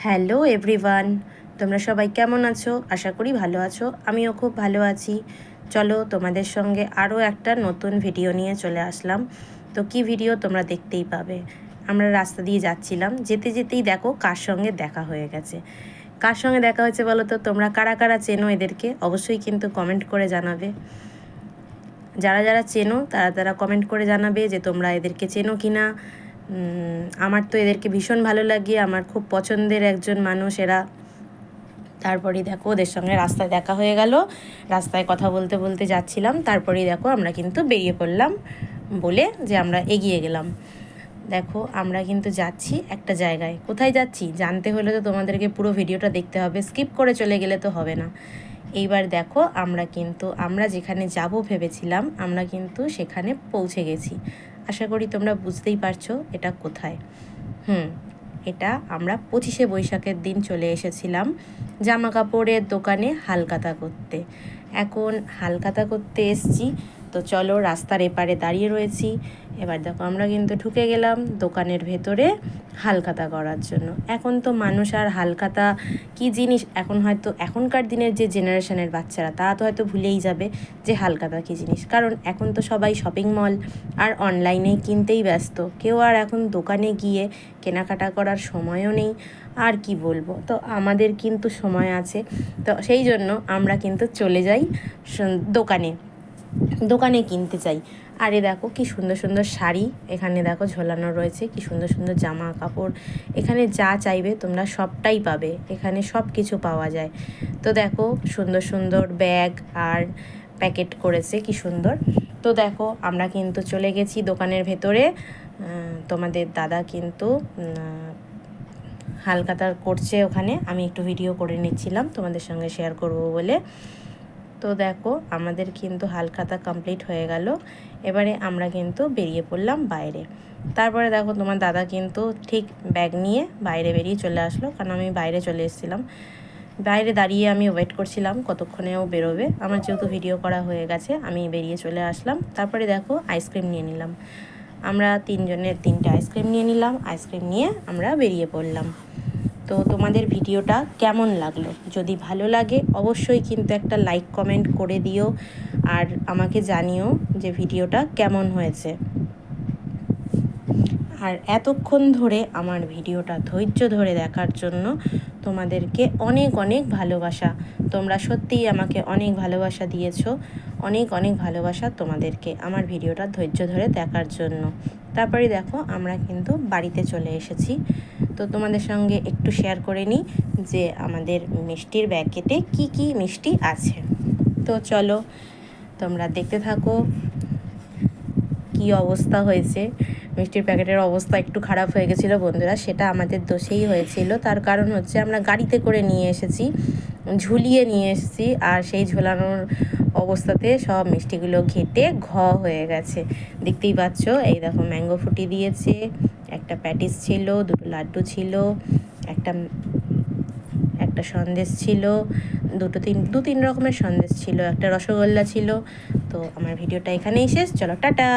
Hello everyone, তোমরা সবাই কেমন আছো? আশা করি ভালো আছো। আমিও খুব ভালো আছি। চলো তোমাদের সঙ্গে আরও একটা নতুন ভিডিও নিয়ে চলে আসলাম। তো কি ভিডিও তোমরা দেখতেই পাবে। আমরা রাস্তা দিয়ে যাচ্ছিলাম, যেতে যেতেই দেখো কার সঙ্গে দেখা হয়ে গেছে। কার সঙ্গে দেখা হয়েছে বলো তো? তোমরা কারা কারা চেনো এদেরকে? অবশ্যই কিন্তু কমেন্ট করে জানাবে। যারা যারা চেনো তারা কমেন্ট করে জানাবে যে তোমরা এদেরকে চেনো কি না। আমার তো এদেরকে ভীষণ ভালো লাগে, আমার খুব পছন্দের একজন মানুষ এরা। তারপরেই দেখো ওদের সঙ্গে রাস্তায় দেখা হয়ে গেল। রাস্তায় কথা বলতে বলতে যাচ্ছিলাম, তারপরেই দেখো আমরা কিন্তু বেরিয়ে পড়লাম বলে যে আমরা এগিয়ে গেলাম। দেখো আমরা কিন্তু যাচ্ছি একটা জায়গায়। কোথায় যাচ্ছি জানতে হলে তো তোমাদেরকে পুরো ভিডিওটা দেখতে হবে, স্কিপ করে চলে গেলে তো হবে না। এইবার দেখো আমরা যেখানে যাব ভেবেছিলাম আমরা কিন্তু সেখানে পৌঁছে গেছি। আশা করি তোমরা বুঝতেই পারছো এটা কোথায়। এটা আমরা 25শে বৈশাখের দিন চলে এসেছিলাম জামা কাপড়ের দোকানে হালখাতা করতে। এখন হালখাতা করতে এসছি, তো চলো রাস্তার এপারে দাঁড়িয়ে রয়েছি। এবার দেখো আমরা কিন্তু ঢুকে গেলাম দোকানের ভেতরে হালখাতা করার জন্য। এখন তো মানুষ আর হালখাতা কী জিনিস এখনকার দিনের যে জেনারেশনের বাচ্চারা তারা তো হয়তো ভুলেই যাবে যে হালখাতা কী জিনিস, কারণ এখন তো সবাই শপিং মল আর অনলাইনে কিনতেই ব্যস্ত। কেউ আর এখন দোকানে গিয়ে কেনাকাটা করার সময়ও নেই। আর কি বলবো, তো আমাদের কিন্তু সময় আছে, তো সেই জন্য আমরা কিন্তু চলে যাই দোকানে কিনতে চাই। আরে দেখো কি সুন্দর সুন্দর শাড়ি এখানে দেখো ঝোলানো রয়েছে, কি সুন্দর সুন্দর জামা কাপড়। এখানে যা চাইবে তোমরা সবটাই পাবে, এখানে সব কিছু পাওয়া যায়। তো দেখো সুন্দর সুন্দর ব্যাগ আর প্যাকেট করেছে কি সুন্দর। তো দেখো আমরা কিন্তু চলে গেছি দোকানের ভেতরে। তোমাদের দাদা কিন্তু হালখাতা করছে ওখানে, আমি একটু ভিডিও করে নিচ্ছিলাম তোমাদের সঙ্গে শেয়ার করব বলে। তো দেখো আমাদের কিন্তু হালখাতা কমপ্লিট হয়ে গেল। এবারে আমরা কিন্তু বেরিয়ে পড়লাম বাইরে। তারপরে দেখো তোমার দাদা কিন্তু ঠিক ব্যাগ নিয়ে বাইরে বেরিয়ে চলে আসলো, কারণ আমি বাইরে চলে এসেছিলাম। বাইরে দাঁড়িয়ে আমি ওয়েট করছিলাম কতক্ষণে ও বেরোবে। আমার যেহেতু ভিডিও করা হয়ে গেছে আমি বেরিয়ে চলে আসলাম। তারপরে দেখো আইসক্রিম নিয়ে নিলাম। আমরা তিনজনের 3টে আইসক্রিম নিয়ে নিলাম। আইসক্রিম নিয়ে আমরা বেরিয়ে পড়লাম। তো তোমাদের ভিডিওটা কেমন লাগলো? যদি ভালো লাগে অবশ্যই কিন্তু একটা লাইক কমেন্ট করে দিও, আর আমাকে জানিও যে ভিডিওটা কেমন হয়েছে। আর এতক্ষণ ধরে আমার ভিডিওটা ধৈর্য ধরে দেখার জন্য তোমাদেরকে অনেক অনেক ভালোবাসা। তোমরা সত্যিই আমাকে অনেক ভালোবাসা দিয়েছো। অনেক অনেক ভালোবাসা তোমাদেরকে আমার ভিডিওটা ধৈর্য ধরে দেখার জন্য। তারপরে দেখো আমরা কিন্তু বাড়িতে চলে এসেছি। তো তোমাদের সঙ্গে একটু শেয়ার করে নিই যে আমাদের মিষ্টির প্যাকেটে কি কি মিষ্টি আছে। তো চলো তোমরা দেখতে থাকো কি অবস্থা হয়েছে। মিষ্টির প্যাকেটের অবস্থা একটু খারাপ হয়ে গেছিলো বন্ধুরা, সেটা আমাদের দোষেই হয়েছিল। তার কারণ হচ্ছে আমরা গাড়িতে করে নিয়ে এসেছি, ঝুলিয়ে নিয়ে এসেছি, আর সেই ঝোলানোর অবস্থাতে সব মিষ্টিগুলো ঘেটে হয়ে গেছে। দেখতেই পাচ্ছ, এই দেখো ম্যাঙ্গো ফুটি দিয়েছে, একটা প্যাটিস ছিল, 2টো লাড্ডু ছিল, একটা সন্দেশ ছিল, দু তিন রকমের সন্দেশ ছিল, একটা রসগোল্লা ছিল। তো আমার ভিডিওটা এখানেই শেষ। চলো টাটা।